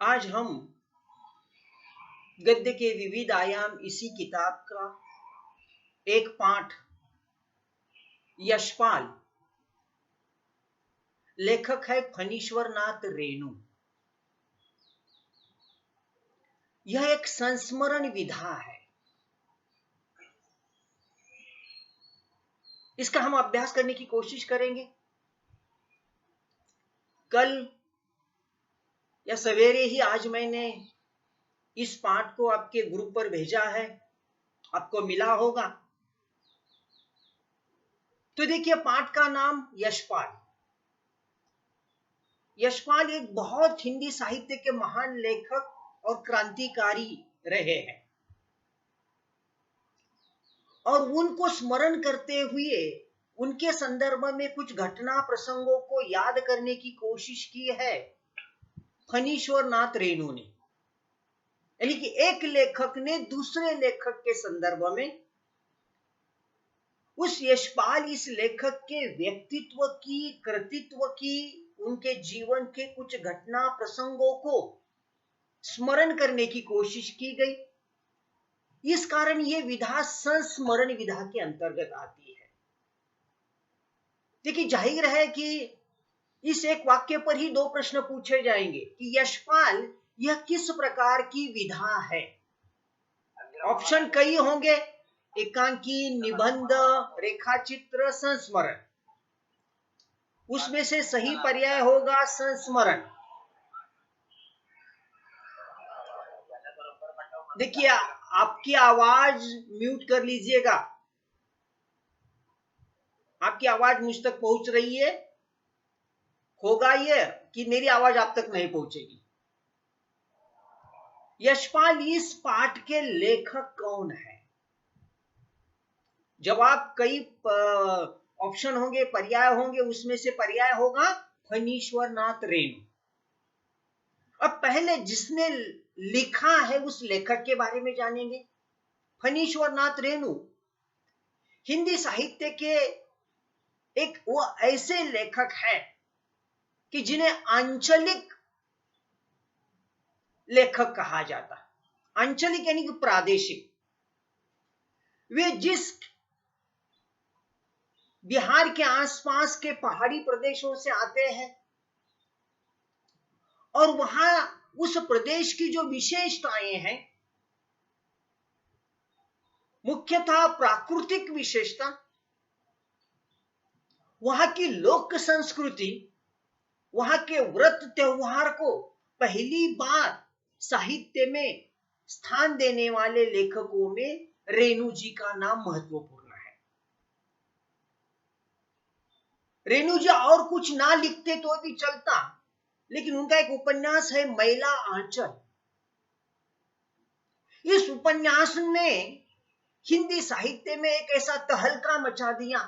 आज हम गद्य के विविध आयाम इसी किताब का एक पाठ यशपाल, लेखक है फणीश्वर नाथ रेणु। यह एक संस्मरण विधा है। इसका हम अभ्यास करने की कोशिश करेंगे। कल या सवेरे ही आज मैंने इस पाठ को आपके ग्रुप पर भेजा है, आपको मिला होगा। तो देखिए, पाठ का नाम यशपाल। यशपाल एक बहुत हिंदी साहित्य के महान लेखक और क्रांतिकारी रहे हैं, और उनको स्मरण करते हुए उनके संदर्भ में कुछ घटना प्रसंगों को याद करने की कोशिश की है फणीश्वर नाथ रेणु ने। यानी कि एक लेखक ने दूसरे लेखक के संदर्भ में उस यशपाल, इस लेखक के व्यक्तित्व की, कृतित्व की, उनके जीवन के कुछ घटना प्रसंगों को स्मरण करने की कोशिश की गई। इस कारण यह विधा संस्मरण विधा के अंतर्गत आती है। देखिए, जाहिर है कि इस एक वाक्य पर ही दो प्रश्न पूछे जाएंगे कि यशपाल यह किस प्रकार की विधा है। ऑप्शन कई होंगे: एकांकी, निबंध, रेखाचित्र, संस्मरण। उसमें से सही पर्याय होगा संस्मरण। देखिए, आपकी आवाज म्यूट कर लीजिएगा। आपकी आवाज मुझ तक पहुंच रही है? होगा ये कि मेरी आवाज आप तक नहीं पहुंचेगी? यशपाल, इस पाठ के लेखक कौन है? जवाब कई ऑप्शन होंगे, पर्याय होंगे। उसमें से पर्याय होगा फणीश्वर नाथ रेणु। अब पहले जिसने लिखा है उस लेखक के बारे में जानेंगे। फणीश्वर नाथ रेणु हिंदी साहित्य के एक वो ऐसे लेखक है कि जिन्हें आंचलिक लेखक कहा जाता। आंचलिक यानी कि प्रादेशिक। वे जिस बिहार के आसपास के पहाड़ी प्रदेशों से आते हैं और वहां उस प्रदेश की जो विशेषताएं हैं, मुख्यतः प्राकृतिक विशेषता, वहां की लोक संस्कृति, वहां के व्रत त्योहार को पहली बार साहित्य में स्थान देने वाले लेखकों में रेणु जी का नाम महत्वपूर्ण है। रेणु जी और कुछ ना लिखते तो भी चलता, लेकिन उनका एक उपन्यास है मैला आंचल। इस उपन्यास ने हिंदी साहित्य में एक ऐसा तहलका मचा दिया,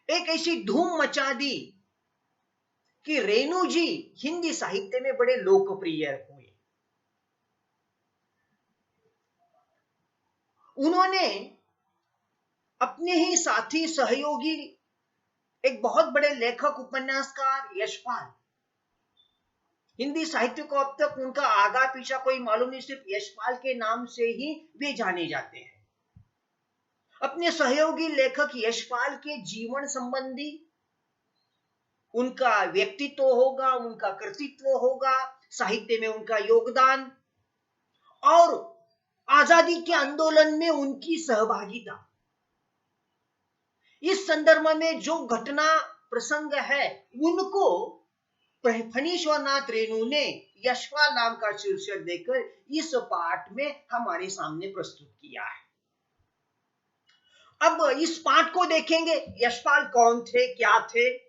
एक ऐसी धूम मचा दी कि रेणु जी हिंदी साहित्य में बड़े लोकप्रिय हुए। उन्होंने अपने ही साथी सहयोगी, एक बहुत बड़े लेखक उपन्यासकार यशपाल, हिंदी साहित्य को अब तक उनका आगा पीछा कोई मालूम नहीं, सिर्फ यशपाल के नाम से ही वे जाने जाते हैं। अपने सहयोगी लेखक यशपाल के जीवन संबंधी उनका व्यक्तित्व होगा, उनका कृतित्व होगा, साहित्य में उनका योगदान और आजादी के आंदोलन में उनकी सहभागिता, इस संदर्भ में जो घटना प्रसंग है उनको फणीश्वर नाथ रेणु ने यशपाल नाम का शीर्षक देकर इस पाठ में हमारे सामने प्रस्तुत किया है। अब इस पाठ को देखेंगे, यशपाल कौन थे, क्या थे,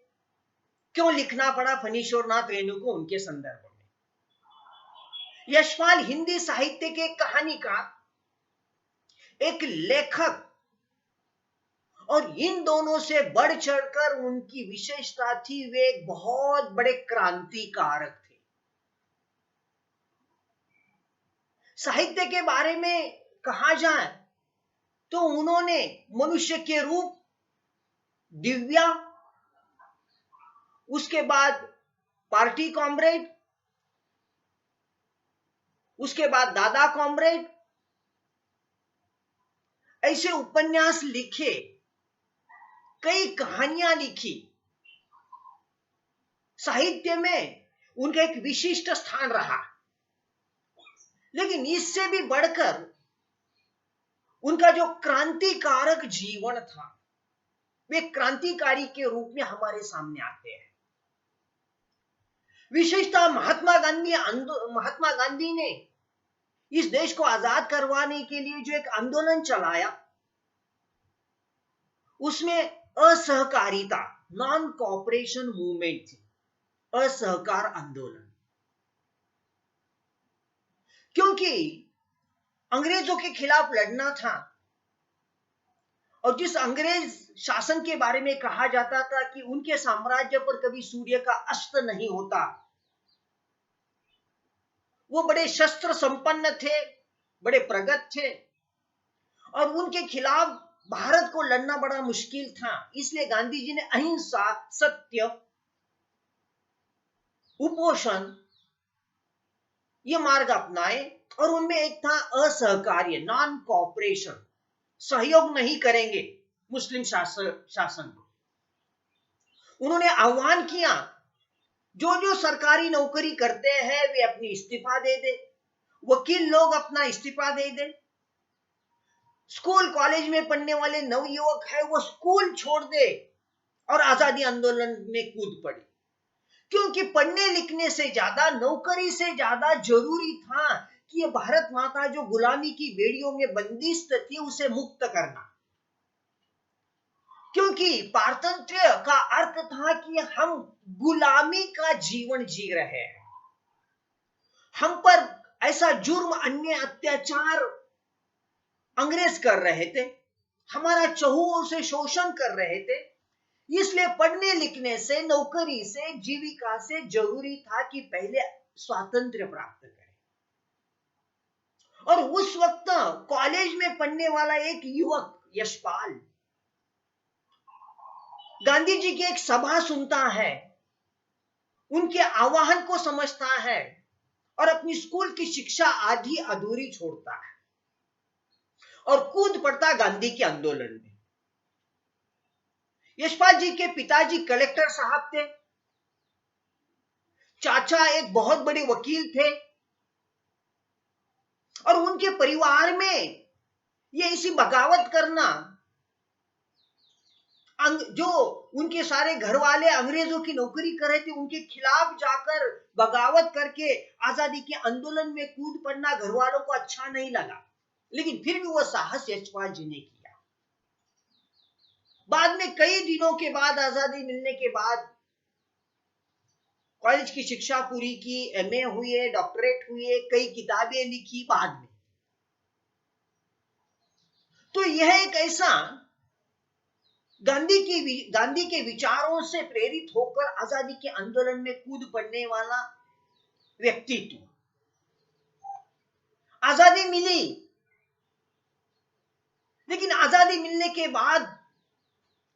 क्यों लिखना पड़ा फणीश्वर नाथ रेणु को उनके संदर्भ में। यशपाल हिंदी साहित्य के कहानीकार, एक लेखक, और इन दोनों से बढ़ चढ़कर उनकी विशेषता थी, वे एक बहुत बड़े क्रांतिकारक थे। साहित्य के बारे में कहा जाए तो उन्होंने मनुष्य के रूप, दिव्या, उसके बाद पार्टी कॉमरेड उसके बाद दादा कॉमरेड, ऐसे उपन्यास लिखे, कई कहानियां लिखी। साहित्य में उनका एक विशिष्ट स्थान रहा। लेकिन इससे भी बढ़कर उनका जो क्रांतिकारक जीवन था, वे क्रांतिकारी के रूप में हमारे सामने आते हैं। विशेषतः महात्मा गांधी ने इस देश को आजाद करवाने के लिए जो एक आंदोलन चलाया, उसमें असहकारिता, नॉन कोऑपरेशन मूवमेंट थी, असहकार आंदोलन। क्योंकि अंग्रेजों के खिलाफ लड़ना था, और जिस अंग्रेज शासन के बारे में कहा जाता था कि उनके साम्राज्य पर कभी सूर्य का अस्त नहीं होता, वो बड़े शस्त्र संपन्न थे, बड़े प्रगत थे, और उनके खिलाफ भारत को लड़ना बड़ा मुश्किल था। इसलिए गांधी जी ने अहिंसा, सत्य, उपोषण ये मार्ग अपनाए, और उनमें एक था असहकार्य, नॉन कोऑपरेशन, सहयोग नहीं करेंगे मुस्लिम शासन को। उन्होंने आह्वान किया, जो जो सरकारी नौकरी करते हैं वे अपनी इस्तीफा दे दे, वकील लोग अपना इस्तीफा दे दे, स्कूल कॉलेज में पढ़ने वाले नवयुवक है वो स्कूल छोड़ दे और आजादी आंदोलन में कूद पड़े। क्योंकि पढ़ने लिखने से ज्यादा, नौकरी से ज्यादा जरूरी था कि ये भारत माता जो गुलामी की बेड़ियों में बंदिस्त थी उसे मुक्त करना। क्योंकि पारतंत्र का अर्थ था कि हम गुलामी का जीवन जी रहे हैं, हम पर ऐसा जुर्म, अन्य अत्याचार अंग्रेज कर रहे थे, हमारा चहुओं से शोषण कर रहे थे। इसलिए पढ़ने लिखने से, नौकरी से, जीविका से जरूरी था कि पहले स्वातंत्र्य प्राप्त करें। और उस वक्त कॉलेज में पढ़ने वाला एक युवक यशपाल गांधी जी की एक सभा सुनता है, उनके आह्वान को समझता है, और अपनी स्कूल की शिक्षा आधी अधूरी छोड़ता है और कूद पड़ता गांधी के आंदोलन में। यशपाल जी के पिताजी कलेक्टर साहब थे, चाचा एक बहुत बड़े वकील थे, और उनके परिवार में ये इसी बगावत करना, जो उनके सारे घर वाले अंग्रेजों की नौकरी कर रहे थे उनके खिलाफ जाकर बगावत करके आजादी के आंदोलन में कूद पड़ना घर वालों को अच्छा नहीं लगा। लेकिन फिर भी वो साहस यशपाल जी ने किया। बाद में कई दिनों के बाद, आजादी मिलने के बाद, कॉलेज की शिक्षा पूरी की, एमए हुए, डॉक्टरेट हुए, कई किताबें लिखी बाद में। तो यह एक ऐसा गांधी के विचारों से प्रेरित होकर आजादी के आंदोलन में कूद पड़ने वाला व्यक्तित्व। आजादी मिली, लेकिन आजादी मिलने के बाद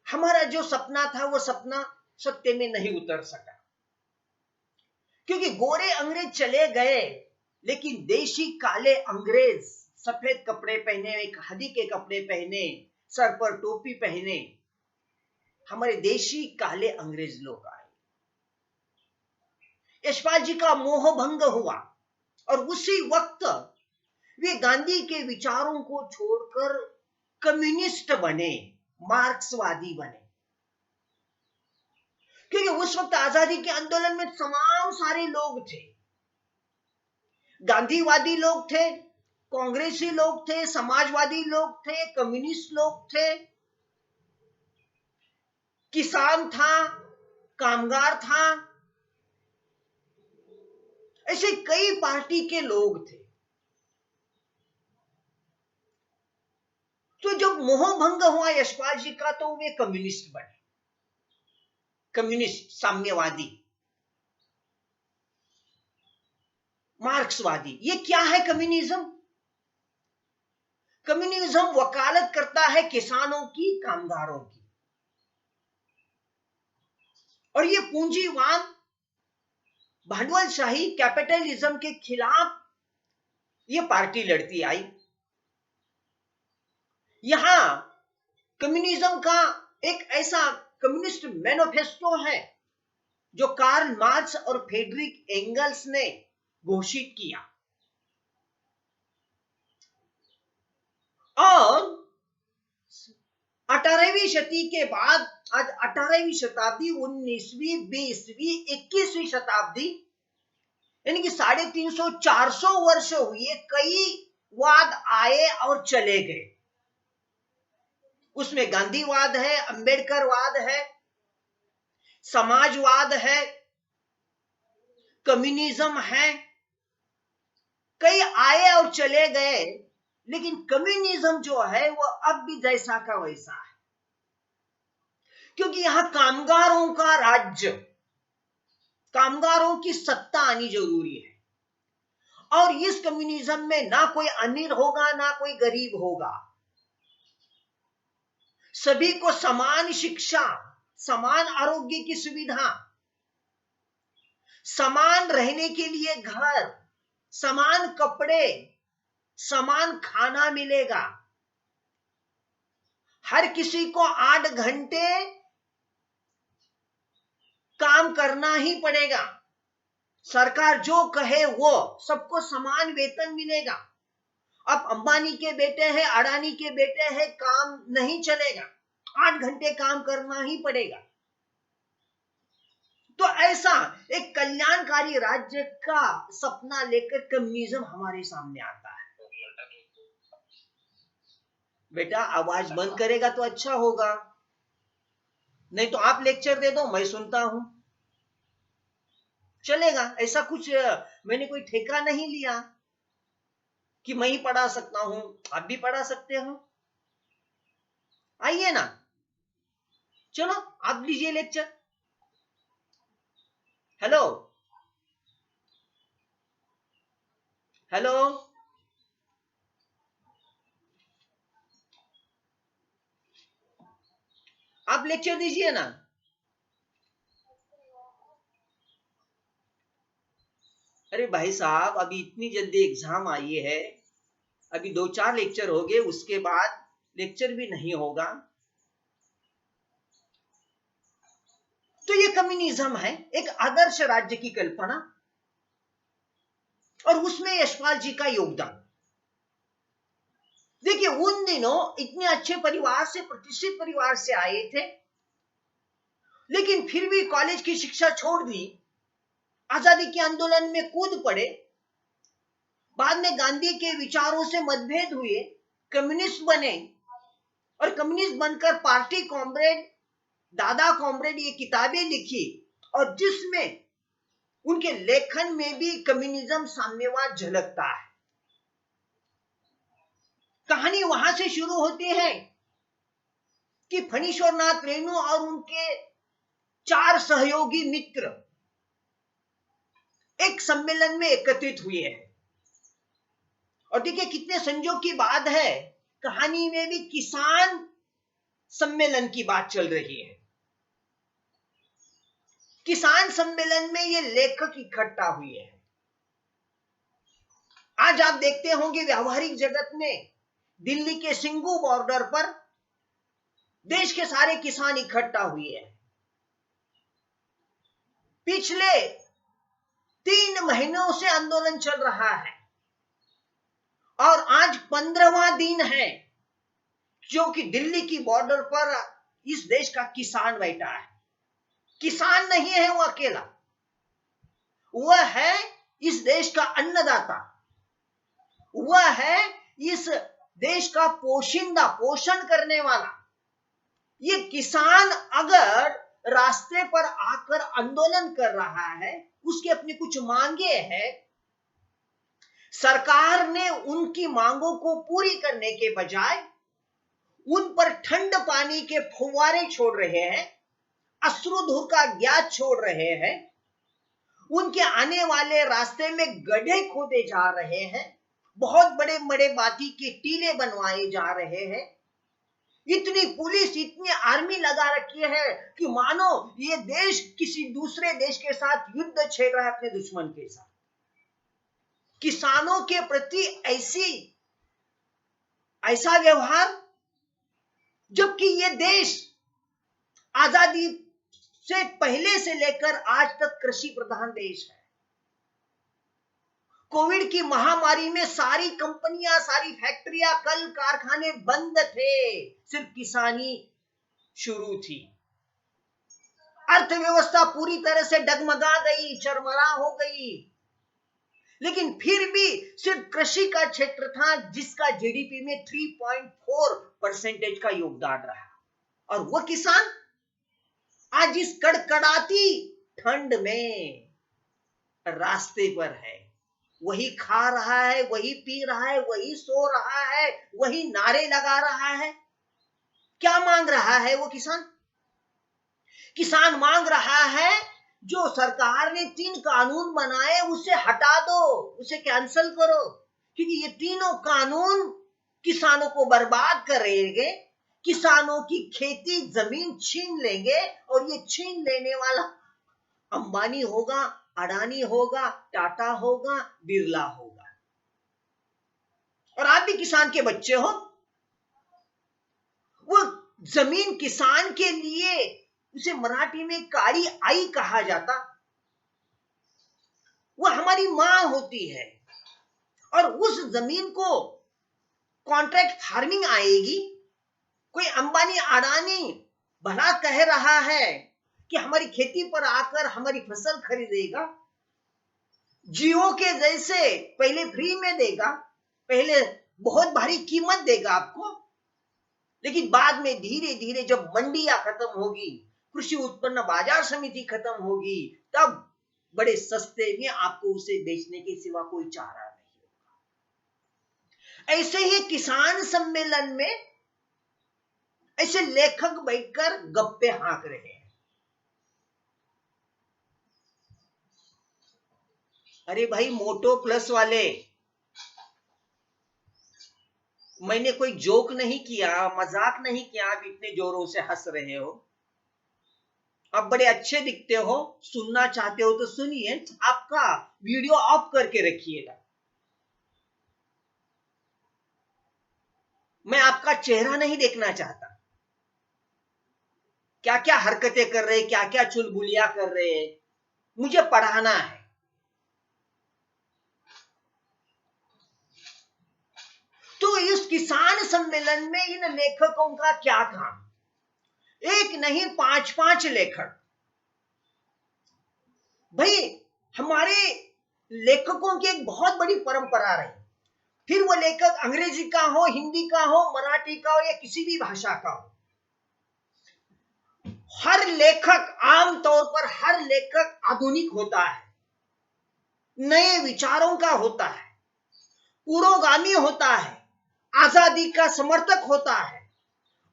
हमारा जो सपना था वो सपना सत्य में नहीं उतर सका। क्योंकि गोरे अंग्रेज चले गए, लेकिन देशी काले अंग्रेज, सफेद कपड़े पहने, खादी के कपड़े पहने, सर पर टोपी पहने, हमारे देशी काले अंग्रेज लोग आए। यशपाल जी का मोह भंग हुआ, और उसी वक्त वे गांधी के विचारों को छोड़कर कम्युनिस्ट बने, मार्क्सवादी बने। क्योंकि उस वक्त आजादी के आंदोलन में तमाम सारे लोग थे, गांधीवादी लोग थे, कांग्रेसी लोग थे, समाजवादी लोग थे, कम्युनिस्ट लोग थे, किसान था, कामगार था, ऐसे कई पार्टी के लोग थे। तो जब मोह भंग हुआ यशपाल जी का, तो वे कम्युनिस्ट बने, कम्युनिस्ट, साम्यवादी, मार्क्सवादी। ये क्या है कम्युनिज्म? कम्युनिज्म वकालत करता है किसानों की, कामगारों की, और ये पूंजीवाद, भांडवलशाही, कैपिटलिज्म के खिलाफ ये पार्टी लड़ती आई। यहां कम्युनिज्म का एक ऐसा कम्युनिस्ट मैनिफेस्टो है जो कार्ल मार्क्स और फ्रेडरिक एंगल्स ने घोषित किया, और 18वीं शताब्दी के बाद आज 18वीं शताब्दी, 19वीं, 20वीं, 21वीं शताब्दी, यानी कि 350-400 वर्ष हुए। कई वाद आए और चले गए। उसमें गांधीवाद है, अंबेडकरवाद है, समाजवाद है, कम्युनिज्म है। कई आए और चले गए, लेकिन कम्युनिज्म जो है वो अब भी जैसा का वैसा है, क्योंकि यहां कामगारों का राज्य, कामगारों की सत्ता आनी जरूरी है। और इस कम्युनिज्म में ना कोई अमीर होगा ना कोई गरीब होगा, सभी को समान शिक्षा, समान आरोग्य की सुविधा, समान रहने के लिए घर, समान कपड़े, समान खाना मिलेगा। हर किसी को 8 घंटे काम करना ही पड़ेगा। सरकार जो कहे वो, सबको समान वेतन मिलेगा। अब अंबानी के बेटे हैं, अडानी के बेटे हैं, काम नहीं चलेगा, 8 घंटे काम करना ही पड़ेगा। तो ऐसा एक कल्याणकारी राज्य का सपना लेकर कम्युनिज्म हमारे सामने आता है। बेटा आवाज बंद करेगा तो अच्छा होगा, नहीं तो आप लेक्चर दे दो, मैं सुनता हूं, चलेगा। ऐसा कुछ मैंने कोई ठेका नहीं लिया कि मैं ही पढ़ा सकता हूं, आप भी पढ़ा सकते हो। आइए ना, चलो आप लीजिए लेक्चर। हेलो हेलो, आप लेक्चर दीजिए ना। अरे भाई साहब, अभी इतनी जल्दी एग्जाम आई है, अभी 2-4 लेक्चर हो गए, उसके बाद लेक्चर भी नहीं होगा। तो ये कम्युनिज्म है, एक आदर्श राज्य की कल्पना, और उसमें यशपाल जी का योगदान। देखिए उन दिनों इतने अच्छे परिवार से, प्रतिष्ठित परिवार से आए थे, लेकिन फिर भी कॉलेज की शिक्षा छोड़ दी, आजादी के आंदोलन में कूद पड़े। बाद में गांधी के विचारों से मतभेद हुए, कम्युनिस्ट बने, और कम्युनिस्ट बनकर पार्टी कॉमरेड, दादा कॉमरेड ये किताबें लिखी, और जिसमें उनके लेखन में भी कम्युनिज्म साम्यवाद झलकता है। कहानी वहां से शुरू होती है कि फणीश्वरनाथ रेणु और उनके 4 सहयोगी मित्र एक सम्मेलन में एकत्रित हुए हैं। और देखिए कितने संजोग की बात है, कहानी में भी किसान सम्मेलन की बात चल रही है। किसान सम्मेलन में ये लेखक इकट्ठा हुए हैं। आज आप देखते होंगे व्यावहारिक जगत में दिल्ली के सिंगू बॉर्डर पर देश के सारे किसान इकट्ठा हुए हैं। पिछले 3 महीनों से आंदोलन चल रहा है, और आज 15वां दिन है जो कि दिल्ली की बॉर्डर पर इस देश का किसान बैठा है। किसान नहीं है वो अकेला, वह है इस देश का अन्नदाता, वह है इस देश का पोशिंदा, पोषण करने वाला। ये किसान अगर रास्ते पर आकर आंदोलन कर रहा है, उसकी अपनी कुछ मांगे हैं, सरकार ने उनकी मांगों को पूरी करने के बजाय उन पर ठंड पानी के फुव्वारे छोड़ रहे हैं, अश्रुधूर का गैस छोड़ रहे हैं, उनके आने वाले रास्ते में गड्ढे खोदे जा रहे हैं, बहुत बड़े बड़े बाती के टीले बनवाए जा रहे हैं, इतनी पुलिस, इतनी आर्मी लगा रखी है कि मानो ये देश किसी दूसरे देश के साथ युद्ध छेड़ रहा है, अपने दुश्मन के साथ। किसानों के प्रति ऐसा व्यवहार, जबकि ये देश आजादी से पहले से लेकर आज तक कृषि प्रधान देश है। कोविड की महामारी में सारी कंपनियां, सारी फैक्ट्रियां, कल कारखाने बंद थे, सिर्फ किसानी शुरू थी। अर्थव्यवस्था पूरी तरह से डगमगा गई, चरमरा हो गई, लेकिन फिर भी सिर्फ कृषि का क्षेत्र था जिसका जीडीपी में 3.4% का योगदान रहा। और वो किसान आज इस कड़कड़ाती ठंड में रास्ते पर है, वही खा रहा है, वही पी रहा है, वही सो रहा है, वही नारे लगा रहा है। क्या मांग रहा है वो किसान? किसान मांग रहा है जो सरकार ने 3 कानून बनाए उसे हटा दो, उसे कैंसिल करो, क्योंकि ये तीनों कानून किसानों को बर्बाद करेंगे, किसानों की खेती जमीन छीन लेंगे, और ये छीन लेने वाला अंबानी होगा, अडानी होगा, टाटा होगा, बिरला होगा। और आप भी किसान के बच्चे हो। वो जमीन किसान के लिए, उसे मराठी में काड़ी आई कहा जाता, वो हमारी मां होती है। और उस जमीन को कॉन्ट्रैक्ट फार्मिंग आएगी। कोई अंबानी अडानी भला कह रहा है कि हमारी खेती पर आकर हमारी फसल खरीदेगा, जियो के जैसे पहले फ्री में देगा, पहले बहुत भारी कीमत देगा आपको, लेकिन बाद में धीरे धीरे जब मंडियां खत्म होगी, कृषि उत्पन्न बाजार समिति खत्म होगी, तब बड़े सस्ते में आपको उसे बेचने के सिवा कोई चारा नहीं होगा। ऐसे ही किसान सम्मेलन में ऐसे लेखक बैठकर गप्पे हाँक रहे हैं। अरे भाई मोटो प्लस वाले, मैंने कोई जोक नहीं किया, मजाक नहीं किया, आप इतने जोरों से हंस रहे हो। आप बड़े अच्छे दिखते हो, सुनना चाहते हो तो सुनिए, आपका वीडियो ऑफ करके रखिएगा। मैं आपका चेहरा नहीं देखना चाहता, क्या क्या हरकतें कर रहे, क्या क्या चुलबुलिया कर रहे, मुझे पढ़ाना है। तो इस किसान सम्मेलन में इन लेखकों का क्या काम? एक नहीं 5-5 लेखक। भाई हमारे लेखकों की एक बहुत बड़ी परंपरा रही, फिर वो लेखक अंग्रेजी का हो, हिंदी का हो, मराठी का हो, या किसी भी भाषा का हो। हर लेखक, आमतौर पर हर लेखक आधुनिक होता है, नए विचारों का होता है, पुरोगामी होता है, आजादी का समर्थक होता है।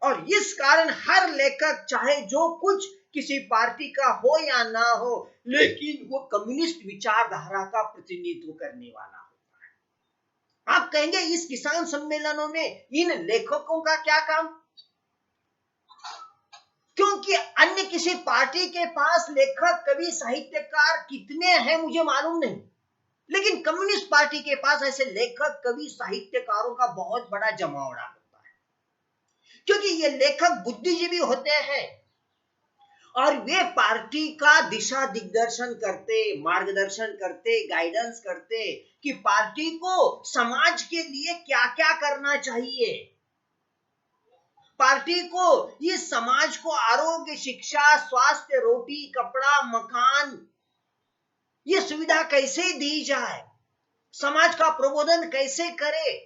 और इस कारण हर लेखक चाहे जो कुछ किसी पार्टी का हो या ना हो, लेकिन वो कम्युनिस्ट विचारधारा का प्रतिनिधित्व करने वाला होता है। आप कहेंगे इस किसान सम्मेलनों में इन लेखकों का क्या काम? क्योंकि अन्य किसी पार्टी के पास लेखक, कवि, साहित्यकार कितने हैं मुझे मालूम नहीं, लेकिन कम्युनिस्ट पार्टी के पास ऐसे लेखक, कवि, साहित्यकारों का बहुत बड़ा जमावड़ा होता है, क्योंकि ये लेखक बुद्धिजीवी होते हैं और वे पार्टी का दिशा दिग्दर्शन करते, मार्गदर्शन करते, गाइडेंस करते कि पार्टी को समाज के लिए क्या क्या करना चाहिए, पार्टी को, इस समाज को आरोग्य, शिक्षा, स्वास्थ्य, रोटी, कपड़ा, मकान, ये सुविधा कैसे दी जाए, समाज का प्रबोधन कैसे करे।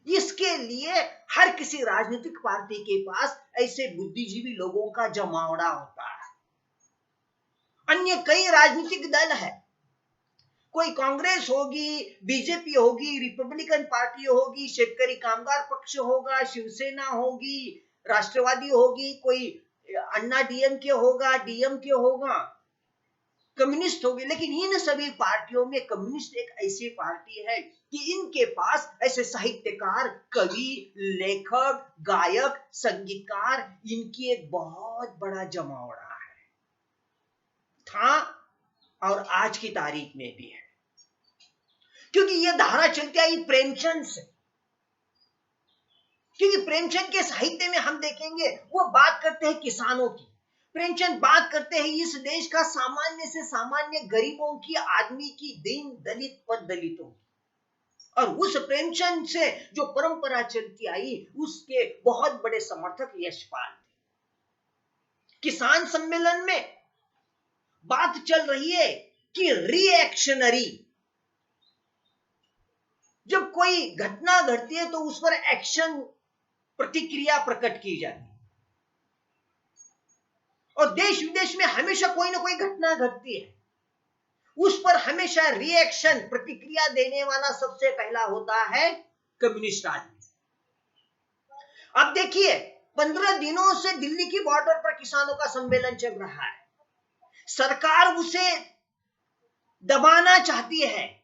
इसके लिए हर किसी राजनीतिक पार्टी के पास ऐसे बुद्धिजीवी लोगों का जमावड़ा होता है। अन्य कई राजनीतिक दल है, कोई कांग्रेस होगी, बीजेपी होगी, रिपब्लिकन पार्टी होगी, शेतकरी कामगार पक्ष होगा, शिवसेना होगी, राष्ट्रवादी होगी, कोई अन्ना डीएमके होगा, डीएमके होगा, कम्युनिस्ट होगी। लेकिन इन सभी पार्टियों में कम्युनिस्ट एक ऐसी पार्टी है कि इनके पास ऐसे साहित्यकार, कवि, लेखक, गायक, संगीतकार, इनकी एक बहुत बड़ा जमावड़ा है, था और आज की तारीख में भी है। क्योंकि यह धारा चलती आई प्रेमचंद से। क्योंकि प्रेमचंद के साहित्य में हम देखेंगे वो बात करते हैं किसानों की। प्रेमचंद बात करते हैं इस देश का सामान्य से सामान्य गरीबों की, आदमी की, दीन दलित पर दलितों की। और उस प्रेमचंद से जो परंपरा चलती आई उसके बहुत बड़े समर्थक यशपाल थे। किसान सम्मेलन में बात चल रही है कि रिएक्शनरी, जब कोई घटना घटती है तो उस पर एक्शन, प्रतिक्रिया प्रकट की जाती है। और देश विदेश में हमेशा कोई ना कोई घटना घटती है, उस पर हमेशा रिएक्शन, प्रतिक्रिया देने वाला सबसे पहला होता है कम्युनिस्ट आदमी। अब देखिए 15 दिनों से दिल्ली की बॉर्डर पर किसानों का सम्मेलन चल रहा है। सरकार उसे दबाना चाहती है,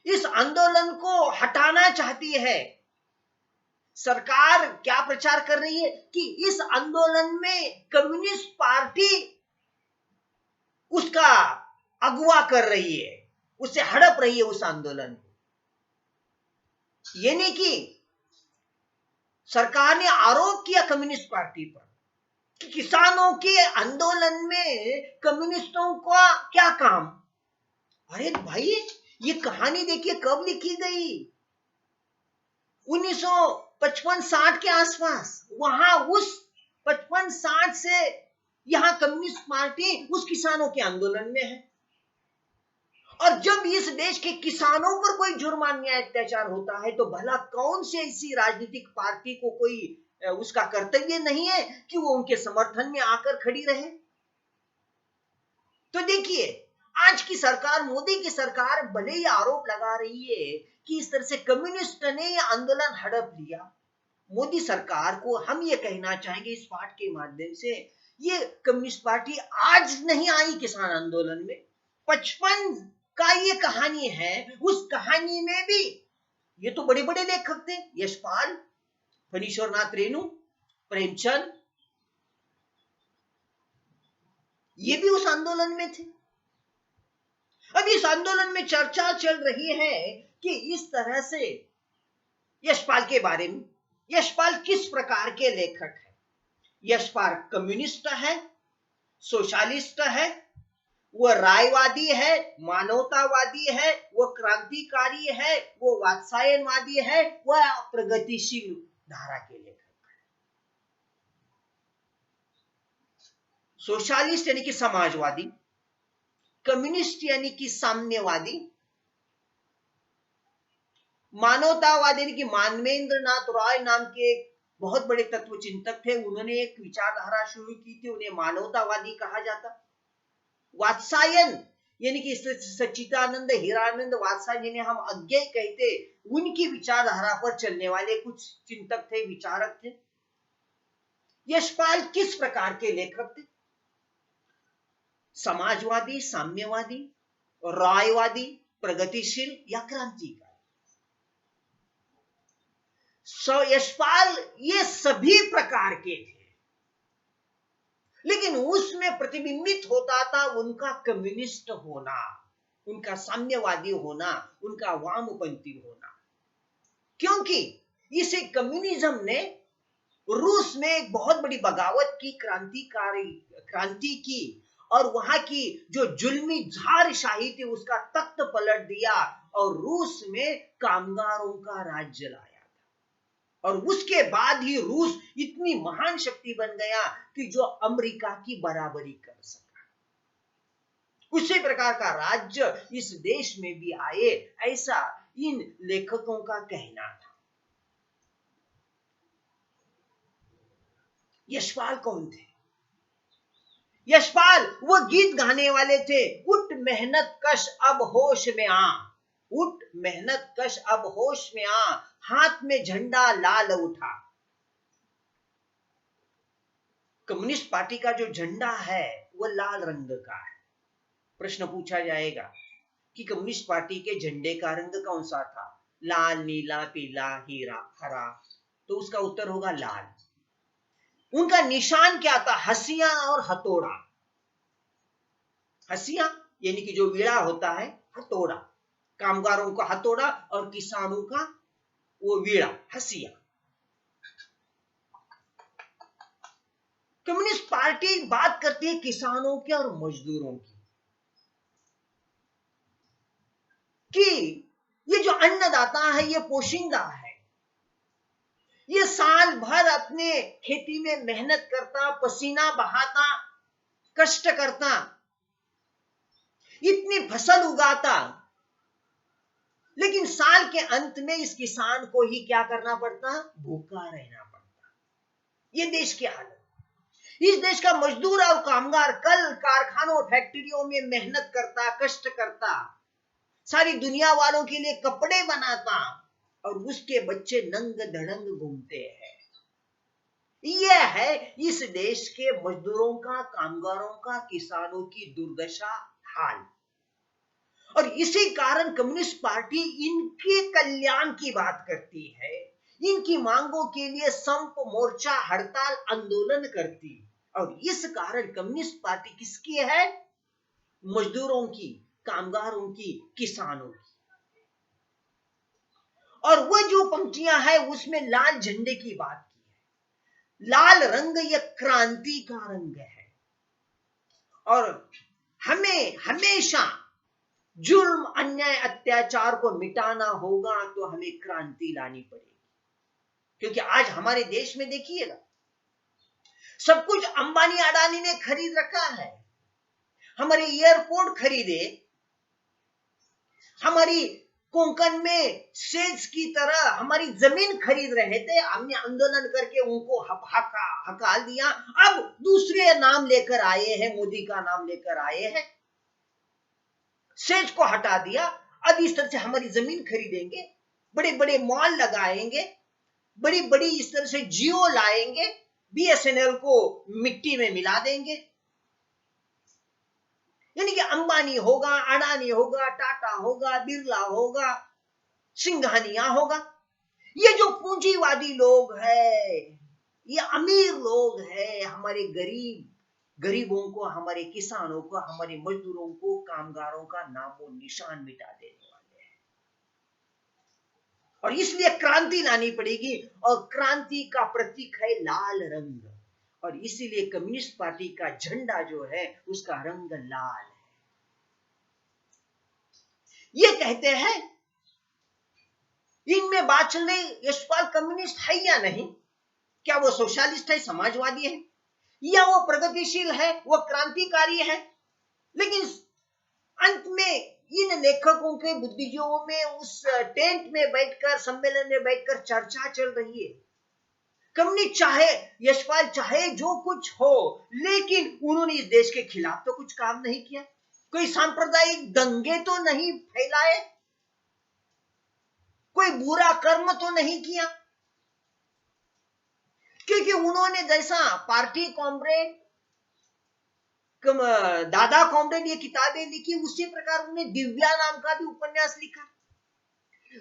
इस आंदोलन को हटाना चाहती है। सरकार क्या प्रचार कर रही है कि इस आंदोलन में कम्युनिस्ट पार्टी उसका अगुवा कर रही है, उससे हड़प रही है उस आंदोलन को। यानी कि सरकार ने आरोप किया कम्युनिस्ट पार्टी पर कि किसानों के आंदोलन में कम्युनिस्टों का क्या काम। अरे भाई, ये कहानी देखिए कब लिखी गई, 1955-60 के आसपास। वहां उस 55-60 से यहां कम्युनिस्ट पार्टी उस किसानों के आंदोलन में है। और जब इस देश के किसानों पर कोई जुर्म अन्याय अत्याचार होता है तो भला कौन से ऐसी राजनीतिक पार्टी को कोई उसका कर्तव्य नहीं है कि वो उनके समर्थन में आकर खड़ी रहे। तो देखिए आज की सरकार, मोदी की सरकार भले ही आरोप लगा रही है कि इस तरह से कम्युनिस्ट ने यह आंदोलन हड़प लिया। मोदी सरकार को हम ये कहना चाहेंगे इस पाठ के माध्यम से, ये कम्युनिस्ट पार्टी आज नहीं आई किसान आंदोलन में, 55 का ये कहानी है। उस कहानी में भी ये तो बड़े बड़े लेखक थे, यशपाल, फणीश्वरनाथ रेणु, प्रेमचंद, ये भी उस आंदोलन में थे। अब इस आंदोलन में चर्चा चल रही है कि इस तरह से यशपाल के बारे में, यशपाल किस प्रकार के लेखक है। यशपाल कम्युनिस्ट है, सोशलिस्ट है, वो रायवादी है, मानवतावादी है, वो क्रांतिकारी है, वो वात्सायनवादी है, वह प्रगतिशील धारा के लेखक है। सोशलिस्ट यानी कि समाजवादी, कम्युनिस्ट यानी कि साम्यवादी, मानवतावादी यानी कि मानवेंद्र नाथ रॉय नाम के एक बहुत बड़े तत्व चिंतक थे, उन्होंने एक विचारधारा शुरू की थी, उन्हें मानवतावादी कहा जाता। वात्सायन यानी कि सच्चिदानंद, हीरानंद वात्सायन जिन्हें हम अज्ञेय कहते, उनकी विचारधारा पर चलने वाले कुछ चिंतक थे, विचारक थे। यशपाल किस प्रकार के लेखक थे? समाजवादी, साम्यवादी, रायवादी, प्रगतिशील या क्रांतिकारी। यशपाल ये सभी प्रकार के थे, लेकिन उसमें प्रतिबिंबित होता था उनका कम्युनिस्ट होना, उनका साम्यवादी होना, उनका वामपंथी होना। क्योंकि इसे कम्युनिज्म ने रूस में एक बहुत बड़ी बगावत की, क्रांति की, और वहां की जो जुल्मी ज़ारशाही थी उसका तख्त पलट दिया और रूस में कामगारों का राज्य लाया। और उसके बाद ही रूस इतनी महान शक्ति बन गया कि जो अमेरिका की बराबरी कर सका। उसी प्रकार का राज्य इस देश में भी आए, ऐसा इन लेखकों का कहना था। यशपाल कौन थे? यशपाल वो गीत गाने वाले थे, उठ मेहनत कश अब होश में आ, उठ मेहनत कश अब होश में आ, हाथ में झंडा लाल उठा। कम्युनिस्ट पार्टी का जो झंडा है वो लाल रंग का है। प्रश्न पूछा जाएगा कि कम्युनिस्ट पार्टी के झंडे का रंग कौन सा था? लाल, नीला, पीला, हीरा, हरा। तो उसका उत्तर होगा लाल। उनका निशान क्या था? हसिया और हथौड़ा। हसिया यानी कि जो वीणा होता है, हथौड़ा कामगारों का हथौड़ा और किसानों का वो वीड़ा, हसिया। कम्युनिस्ट पार्टी बात करती है किसानों की और मजदूरों की, कि ये जो अन्नदाता है, ये पोशिंदा है, ये साल भर अपने खेती में मेहनत करता, पसीना बहाता, कष्ट करता, इतनी फसल उगाता, लेकिन साल के अंत में इस किसान को ही क्या करना पड़ता? भूखा रहना पड़ता। ये देश की हालत। इस देश का मजदूर और कामगार कल कारखानों और फैक्ट्रियों में मेहनत करता, कष्ट करता, सारी दुनिया वालों के लिए कपड़े बनाता, और उसके बच्चे नंग धड़ंग घूमते हैं। यह है इस देश के मजदूरों का, कामगारों का, किसानों की दुर्दशा, हाल। और इसी कारण कम्युनिस्ट पार्टी इनके कल्याण की बात करती है, इनकी मांगों के लिए संप, मोर्चा, हड़ताल, आंदोलन करती। और इस कारण कम्युनिस्ट पार्टी किसकी है? मजदूरों की, कामगारों की, किसानों की। और वह जो पंक्तियां हैं उसमें लाल झंडे की बात की है। लाल रंग यह क्रांति का रंग है, और हमें हमेशा जुल्म, अन्याय, अत्याचार को मिटाना होगा तो हमें क्रांति लानी पड़ेगी। क्योंकि आज हमारे देश में देखिएगा, सब कुछ अंबानी अडानी ने खरीद रखा है। हमारे एयरपोर्ट खरीदे, हमारी कोंकण में सेज की तरह हमारी जमीन खरीद रहे थे, हमने आंदोलन करके उनको हकाल दिया। अब दूसरे नाम लेकर आए हैं, मोदी का नाम लेकर आए हैं, सेज को हटा दिया। अब इस तरह से हमारी जमीन खरीदेंगे, बड़े बड़े मॉल लगाएंगे, बड़ी बड़ी इस तरह से जियो लाएंगे, बीएसएनएल को मिट्टी में मिला देंगे। यानी कि अंबानी होगा, अडानी होगा, टाटा होगा, बिरला होगा, सिंघानिया होगा। ये जो पूंजीवादी लोग हैं, ये अमीर लोग हैं, हमारे गरीबों को, हमारे किसानों को, हमारे मजदूरों को, कामगारों का नामो निशान मिटा देने वाले हैं। और इसलिए क्रांति लानी पड़ेगी, और क्रांति का प्रतीक है लाल रंग। और इसीलिए कम्युनिस्ट पार्टी का झंडा जो है उसका रंग लाल है। ये कहते हैं, इनमें बात चल रही, यशपाल कम्युनिस्ट है या नहीं, क्या वो सोशलिस्ट है, समाजवादी है, या वो प्रगतिशील है, वो क्रांतिकारी है। लेकिन अंत में इन लेखकों के, बुद्धिजीवियों में उस टेंट में बैठकर, सम्मेलन में बैठकर चर्चा चल रही है। कम्युनिस्ट चाहे, यशपाल चाहे जो कुछ हो, लेकिन उन्होंने इस देश के खिलाफ तो कुछ काम नहीं किया, कोई सांप्रदायिक दंगे तो नहीं फैलाए, कोई बुरा कर्म तो नहीं किया। क्योंकि उन्होंने जैसा पार्टी कॉमरेड, दादा कॉमरेड ये किताबें लिखी, उसी प्रकार उन्होंने दिव्या नाम का भी उपन्यास लिखा।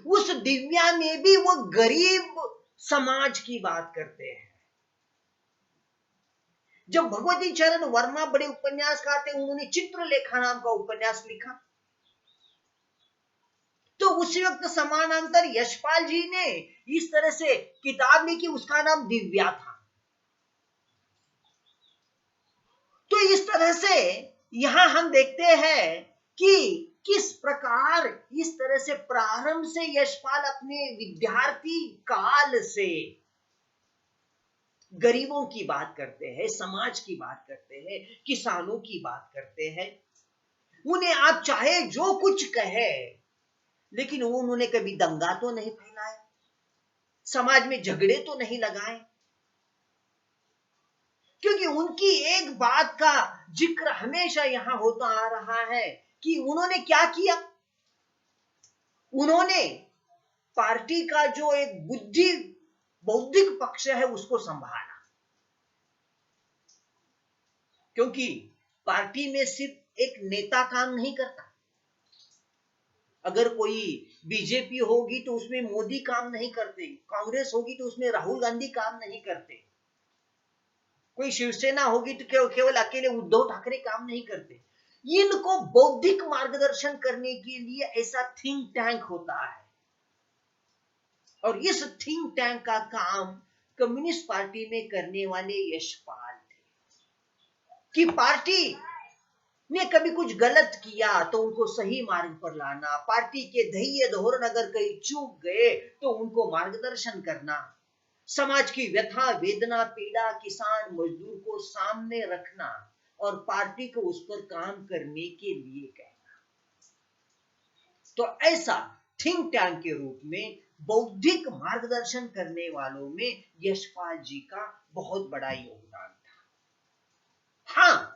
उस दिव्या में भी वो गरीब समाज की बात करते हैं। जब भगवती चरण वर्मा बड़े उपन्यासकार थे, उन्होंने चित्रलेखा नाम का उपन्यास लिखा, तो उसी वक्त समानांतर यशपाल जी ने इस तरह से किताब लिखी, उसका नाम दिव्या था। तो इस तरह से यहां हम देखते हैं कि किस प्रकार इस तरह से प्रारंभ से यशपाल अपने विद्यार्थी काल से गरीबों की बात करते हैं, समाज की बात करते हैं, किसानों की बात करते हैं। उन्हें आप चाहे जो कुछ कहे, लेकिन उन्होंने कभी दंगा तो नहीं फैलाया, समाज में झगड़े तो नहीं लगाए। क्योंकि उनकी एक बात का जिक्र हमेशा यहां होता आ रहा है कि उन्होंने क्या किया, उन्होंने पार्टी का जो एक बौद्धिक पक्ष है उसको संभाला। क्योंकि पार्टी में सिर्फ एक नेता काम नहीं करता। अगर कोई बीजेपी होगी तो उसमें मोदी काम नहीं करते, कांग्रेस होगी तो उसमें राहुल गांधी काम नहीं करते, कोई शिवसेना होगी तो केवल अकेले उद्धव ठाकरे काम नहीं करते। इनको बौद्धिक मार्गदर्शन करने के लिए ऐसा थिंक टैंक होता है, और इस थिंक टैंक का काम कम्युनिस्ट पार्टी में करने वाले यशपाल थे कि पार्टी ने कभी कुछ गलत किया तो उनको सही मार्ग पर लाना, पार्टी के ध्येय धोरण अगर कहीं चूक गए तो उनको मार्गदर्शन करना, समाज की व्यथा वेदना पीड़ा किसान मजदूर को सामने रखना और पार्टी को उस पर काम करने के लिए कहना। तो ऐसा थिंक टैंक के रूप में बौद्धिक मार्गदर्शन करने वालों में यशपाल जी का बहुत बड़ा योगदान था। हाँ,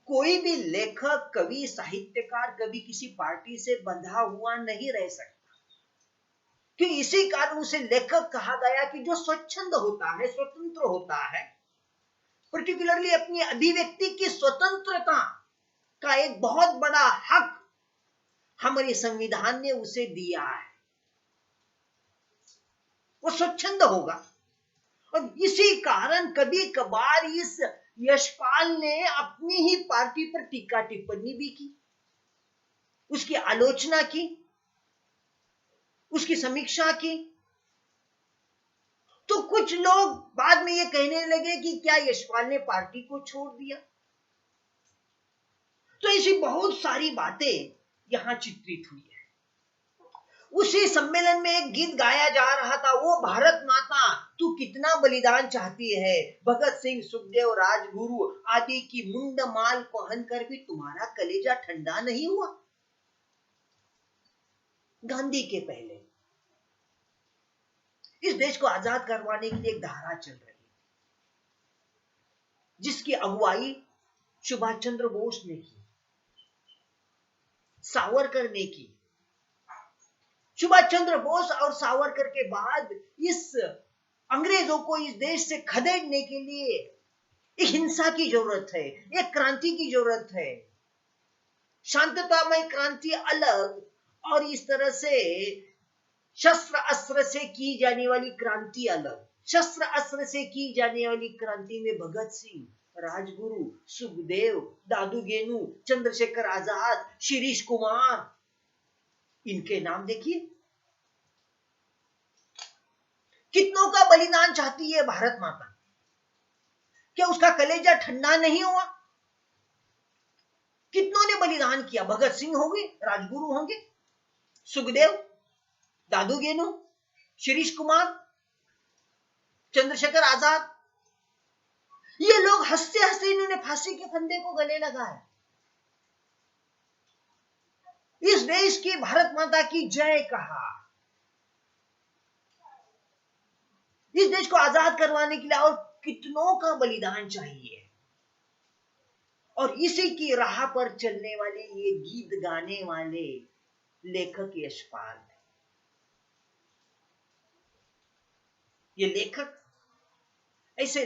कोई भी लेखक कवि साहित्यकार कभी किसी पार्टी से बंधा हुआ नहीं रह सकता, कि इसी कारण उसे लेखक कहा गया कि जो स्वच्छंद होता है, स्वतंत्र होता है, पर्टिकुलरली अपनी अभिव्यक्ति की स्वतंत्रता का एक बहुत बड़ा हक हमारे संविधान ने उसे दिया है, वो स्वच्छंद होगा। और इसी कारण कभी कभार इस यशपाल ने अपनी ही पार्टी पर टीका टिप्पणी भी की, उसकी आलोचना की, उसकी समीक्षा की। तो कुछ लोग बाद में ये कहने लगे कि क्या यशपाल ने पार्टी को छोड़ दिया। तो ऐसी बहुत सारी बातें यहां चित्रित हुई है। उसी सम्मेलन में एक गीत गाया जा रहा था, वो भारत माता तू कितना बलिदान चाहती है, भगत सिंह सुखदेव राजगुरु आदि की मुंड माल पहनकर भी तुम्हारा कलेजा ठंडा नहीं हुआ। गांधी के पहले इस देश को आजाद करवाने के लिए एक धारा चल रही थी, जिसकी अगुवाई सुभाष चंद्र बोस ने की, सावरकर ने की। सुभाष चंद्र बोस और सावरकर के बाद इस अंग्रेजों को इस देश से खदेड़ने के लिए एक हिंसा की जरूरत है, एक क्रांति की जरूरत है। शांततामय क्रांति अलग और इस तरह से शस्त्र अस्त्र से की जाने वाली क्रांति अलग। शस्त्र अस्त्र से की जाने वाली क्रांति में भगत सिंह, राजगुरु, सुखदेव, दादू गेनू, चंद्रशेखर आजाद, शिरीष कुमार, इनके नाम देखिए। कितनों का बलिदान चाहती है भारत माता, क्या उसका कलेजा ठंडा नहीं हुआ? कितनों ने बलिदान किया? भगत सिंह होंगे, राजगुरु होंगे, सुखदेव, दादू गेनू, शिरीष कुमार, चंद्रशेखर आजाद, ये लोग हंसते हंसते इन्होंने फांसी के फंदे को गले लगाया। इस देश की भारत माता की जय कहा, इस देश को आजाद करवाने के लिए और कितनों का बलिदान चाहिए। और इसी की राह पर चलने वाले ये गीत गाने वाले लेखक यशपाल है। ये लेखक ऐसे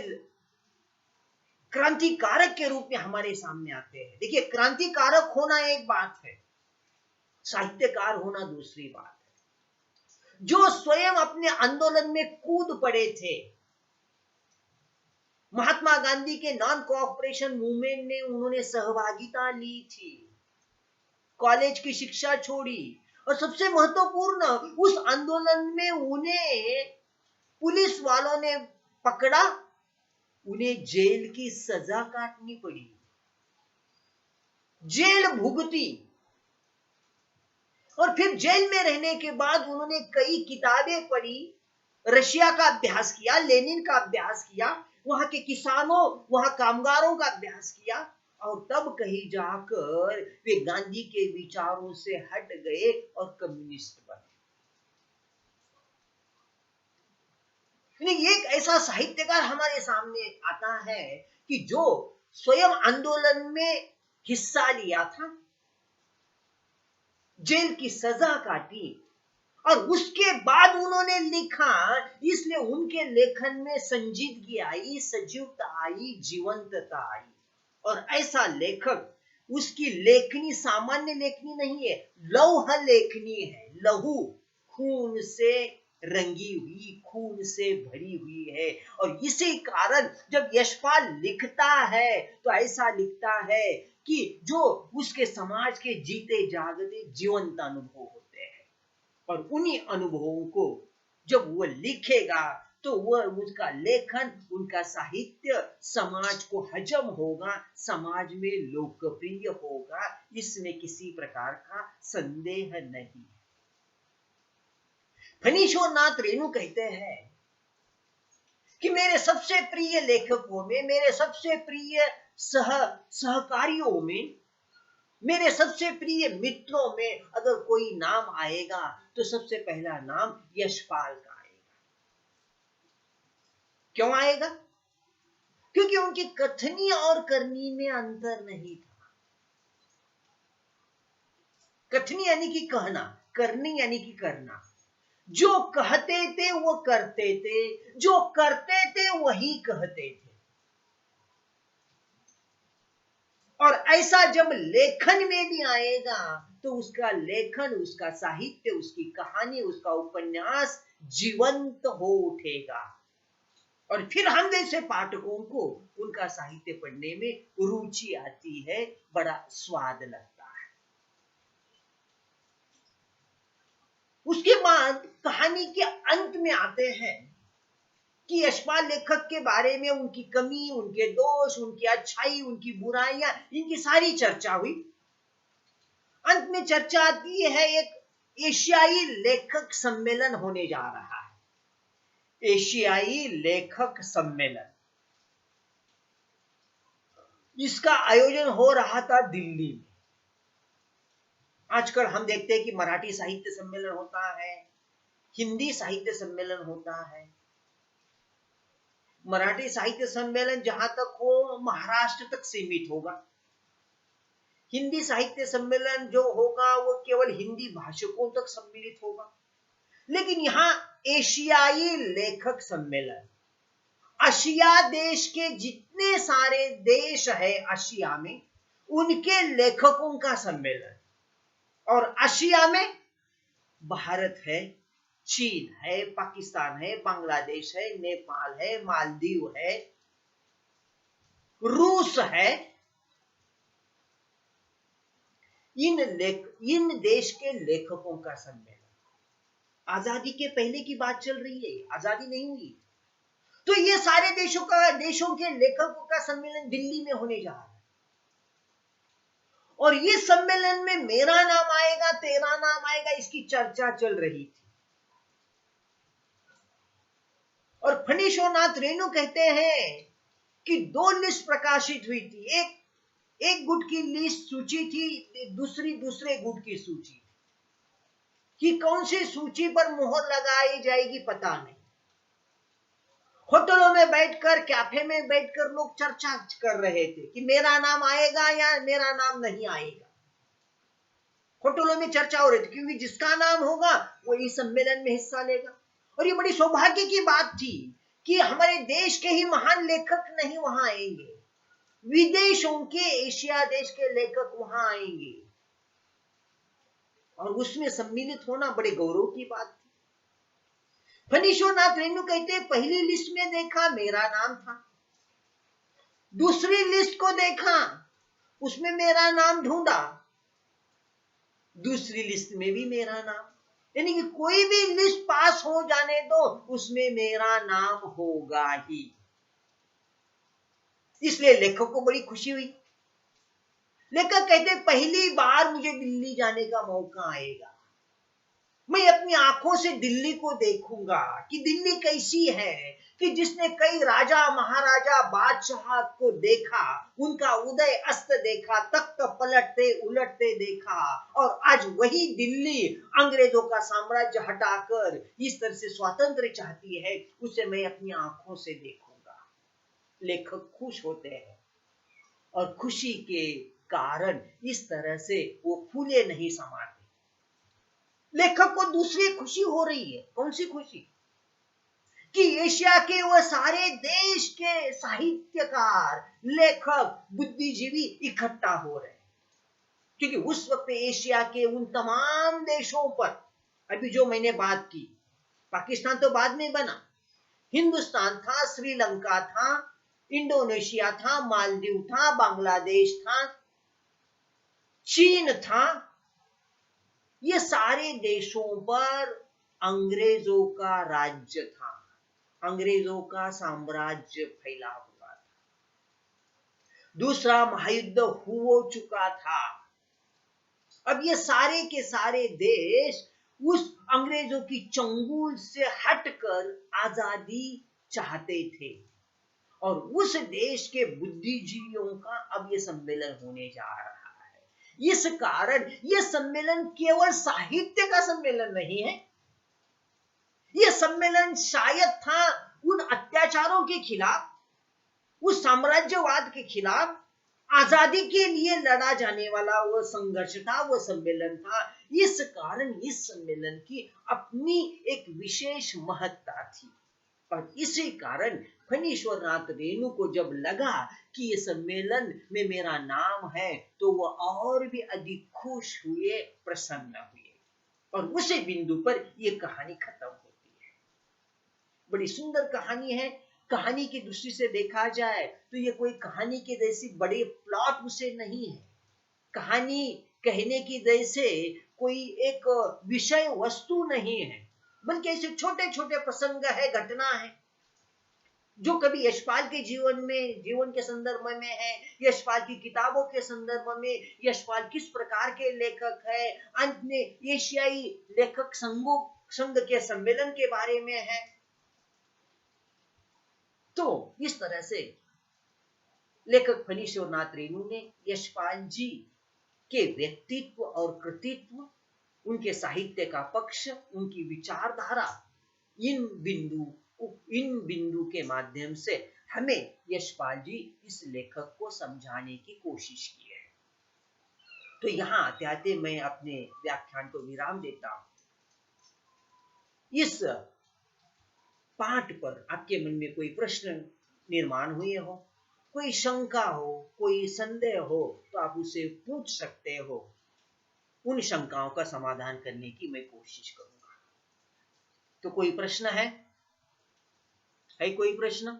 क्रांतिकारक के रूप में हमारे सामने आते हैं। देखिए, क्रांतिकारक होना एक बात है, साहित्यकार होना दूसरी बात है। जो स्वयं अपने आंदोलन में कूद पड़े थे, महात्मा गांधी के नॉन कोऑपरेशन मूवमेंट में उन्होंने सहभागिता ली थी, कॉलेज की शिक्षा छोड़ी, और सबसे महत्वपूर्ण, उस आंदोलन में उन्हें पुलिस वालों ने पकड़ा, उन्हें जेल की सजा काटनी पड़ी, जेल भुगती। और फिर जेल में रहने के बाद उन्होंने कई किताबें पढ़ी, रशिया का अभ्यास किया, लेनिन का अभ्यास किया, वहां के किसानों, वहां कामगारों का अभ्यास किया, और तब कहीं जाकर वे गांधी के विचारों से हट गए और कम्युनिस्ट बने। एक ऐसा साहित्यकार हमारे सामने आता है कि जो स्वयं आंदोलन में हिस्सा लिया था, जेल की सजा काटी, और उसके बाद उन्होंने लिखा, इसलिए उनके लेखन में संजीदगी आई, सजीवता आई, जीवंतता आई। और ऐसा लेखक, उसकी लेखनी सामान्य लेखनी नहीं है, लौह लेखनी है, लहू, खून से रंगी हुई, खून से भरी हुई है। और इसी कारण जब यशपाल लिखता है तो ऐसा लिखता है कि जो उसके समाज के जीते जागते जीवंत अनुभव होते हैं, और उन्हीं अनुभवों को जब वो लिखेगा तो वह उसका लेखन, उनका साहित्य समाज को हजम होगा, समाज में लोकप्रिय होगा, इसमें किसी प्रकार का संदेह नहीं। फणीश्वरनाथ रेणु कहते हैं कि मेरे सबसे प्रिय लेखकों में, मेरे सबसे प्रिय सहकारियों में, मेरे सबसे प्रिय मित्रों में अगर कोई नाम आएगा तो सबसे पहला नाम यशपाल का आएगा। क्यों आएगा? क्योंकि उनकी कथनी और करनी में अंतर नहीं था। कथनी यानी कि कहना, करनी यानी कि करना। जो कहते थे वो करते थे, जो करते थे वही कहते थे। और ऐसा जब लेखन में भी आएगा तो उसका लेखन, उसका साहित्य, उसकी कहानी, उसका उपन्यास जीवंत हो उठेगा। और फिर हम जैसे पाठकों को उनका साहित्य पढ़ने में रुचि आती है, बड़ा स्वाद लगता है। उसके बाद कहानी के अंत में आते हैं कि यशपाल लेखक के बारे में उनकी कमी, उनके दोष, उनकी अच्छाई, उनकी बुराइयां, इनकी सारी चर्चा हुई। अंत में चर्चा आती है एक एशियाई लेखक सम्मेलन होने जा रहा है। एशियाई लेखक सम्मेलन, इसका आयोजन हो रहा था दिल्ली में। आजकल हम देखते हैं कि मराठी साहित्य सम्मेलन होता है, हिंदी साहित्य सम्मेलन होता है। मराठी साहित्य सम्मेलन जहां तक हो महाराष्ट्र तक सीमित होगा। हिंदी साहित्य सम्मेलन जो होगा वो केवल हिंदी भाषकों तक सम्मिलित होगा। लेकिन यहां एशियाई लेखक सम्मेलन, आशिया देश के जितने सारे देश है आशिया में, उनके लेखकों का सम्मेलन। और आशिया में भारत है, चीन है, पाकिस्तान है, बांग्लादेश है, नेपाल है, मालदीव है, रूस है। इन देश के लेखकों का सम्मेलन। आजादी के पहले की बात चल रही है, आजादी नहीं हुई। तो ये सारे देशों के लेखकों का सम्मेलन दिल्ली में होने जा रहा है। और ये सम्मेलन में मेरा नाम आएगा, तेरा नाम आएगा, इसकी चर्चा चल रही थी। और फणीश्वरनाथ रेणु कहते हैं कि 2 लिस्ट प्रकाशित हुई थी। एक गुट की लिस्ट सूची थी, दूसरे गुट की सूची थी। कि कौन सी सूची पर मोहर लगाई जाएगी पता नहीं। होटलों में बैठकर, कैफे में बैठकर लोग चर्चा कर रहे थे कि मेरा नाम आएगा या मेरा नाम नहीं आएगा। होटलों में चर्चा हो रही थी, क्योंकि जिसका नाम होगा वो इस सम्मेलन में हिस्सा लेगा। और ये बड़ी सौभाग्य की बात थी कि हमारे देश के ही महान लेखक नहीं वहां आएंगे, विदेशों के, एशिया देश के लेखक वहां आएंगे। और उसमें सम्मिलित होना बड़े गौरव की बात थी। फणीश्वरनाथ रेणु कहते पहली लिस्ट में देखा मेरा नाम था, दूसरी लिस्ट को देखा उसमें मेरा नाम ढूंढा, दूसरी लिस्ट में भी मेरा नाम। यानी कि कोई भी लिस्ट पास हो जाने दो उसमें मेरा नाम होगा ही। इसलिए लेखक को बड़ी खुशी हुई। लेखक कहते पहली बार मुझे दिल्ली जाने का मौका आएगा, मैं अपनी आंखों से दिल्ली को देखूंगा कि दिल्ली कैसी है, कि जिसने कई राजा महाराजा बादशाह को देखा, उनका उदय अस्त देखा, तख्त पलटते उलटते देखा, और आज वही दिल्ली अंग्रेजों का साम्राज्य हटाकर इस तरह से स्वातंत्र चाहती है, उसे मैं अपनी आंखों से देखूंगा। लेखक खुश होते हैं और खुशी के कारण इस तरह से वो फूले नहीं समाते। लेखक को दूसरी खुशी हो रही है। कौन सी खुशी? कि एशिया के वह सारे देश के साहित्यकार, लेखक, बुद्धिजीवी इकट्ठा हो रहे हैं। क्योंकि उस वक्त एशिया के उन तमाम देशों पर, अभी जो मैंने बात की, पाकिस्तान तो बाद में बना। हिंदुस्तान था, श्रीलंका था, इंडोनेशिया था, मालदीव था, बांग्लादेश था, चीन था। ये सारे देशों पर अंग्रेजों का राज्य था, अंग्रेजों का साम्राज्य फैला हुआ था। दूसरा महायुद्ध हो चुका था। अब ये सारे के सारे देश उस अंग्रेजों की चंगुल से हटकर आजादी चाहते थे, और उस देश के बुद्धिजीवियों का अब ये सम्मेलन होने जा रहा है। इस कारण यह सम्मेलन केवल साहित्य का सम्मेलन नहीं है, यह सम्मेलन शायद था उन अत्याचारों के खिलाफ, उस साम्राज्यवाद के खिलाफ आजादी के लिए लड़ा जाने वाला वह संघर्ष था, वह सम्मेलन था। इस कारण इस सम्मेलन की अपनी एक विशेष महत्ता थी, और इसी कारण फणीश्वर नाथ रेणु को जब लगा कि ये सम्मेलन में मेरा नाम है, तो वह और भी अधिक खुश हुए, प्रसन्न हुए, और उसी बिंदु पर यह कहानी खत्म होती है। बड़ी सुंदर कहानी है। कहानी की दृष्टि से देखा जाए तो ये कोई कहानी के जैसी बड़े प्लॉट उसे नहीं है। कहानी कहने की जैसे कोई एक विषय वस्तु नहीं है, बल्कि ऐसे छोटे छोटे प्रसंग है, घटना है, जो कभी यशपाल के जीवन में, जीवन के संदर्भ में है, यशपाल की किताबों के संदर्भ में, यशपाल किस प्रकार के लेखक है, अंत में एशियाई लेखक संघ के सम्मेलन के बारे में है। तो इस तरह से लेखक फणीश्वर नाथ रेणु ने यशपाल जी के व्यक्तित्व और कृतित्व, उनके साहित्य का पक्ष, उनकी विचारधारा, इन बिंदु के माध्यम से हमें यशपाल जी इस लेखक को समझाने की कोशिश की है। तो यहां आते आते मैं अपने व्याख्यान को विराम देता हूं। इस पाठ पर आपके मन में कोई प्रश्न निर्माण हुए हो, कोई शंका हो, कोई संदेह हो, तो आप उसे पूछ सकते हो। उन शंकाओं का समाधान करने की मैं कोशिश करूंगा। तो कोई प्रश्न है कोई प्रश्न?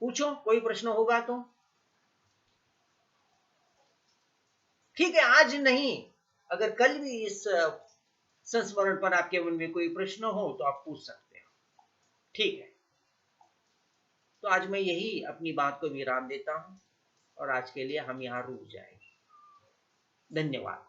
पूछो, कोई प्रश्न होगा तो। ठीक है, आज नहीं, अगर कल भी इस संस्मरण पर आपके मन में कोई प्रश्न हो तो आप पूछ सकते हो। ठीक है, तो आज मैं यही अपनी बात को विराम देता हूं, और आज के लिए हम यहां रुक जाएंगे। धन्यवाद।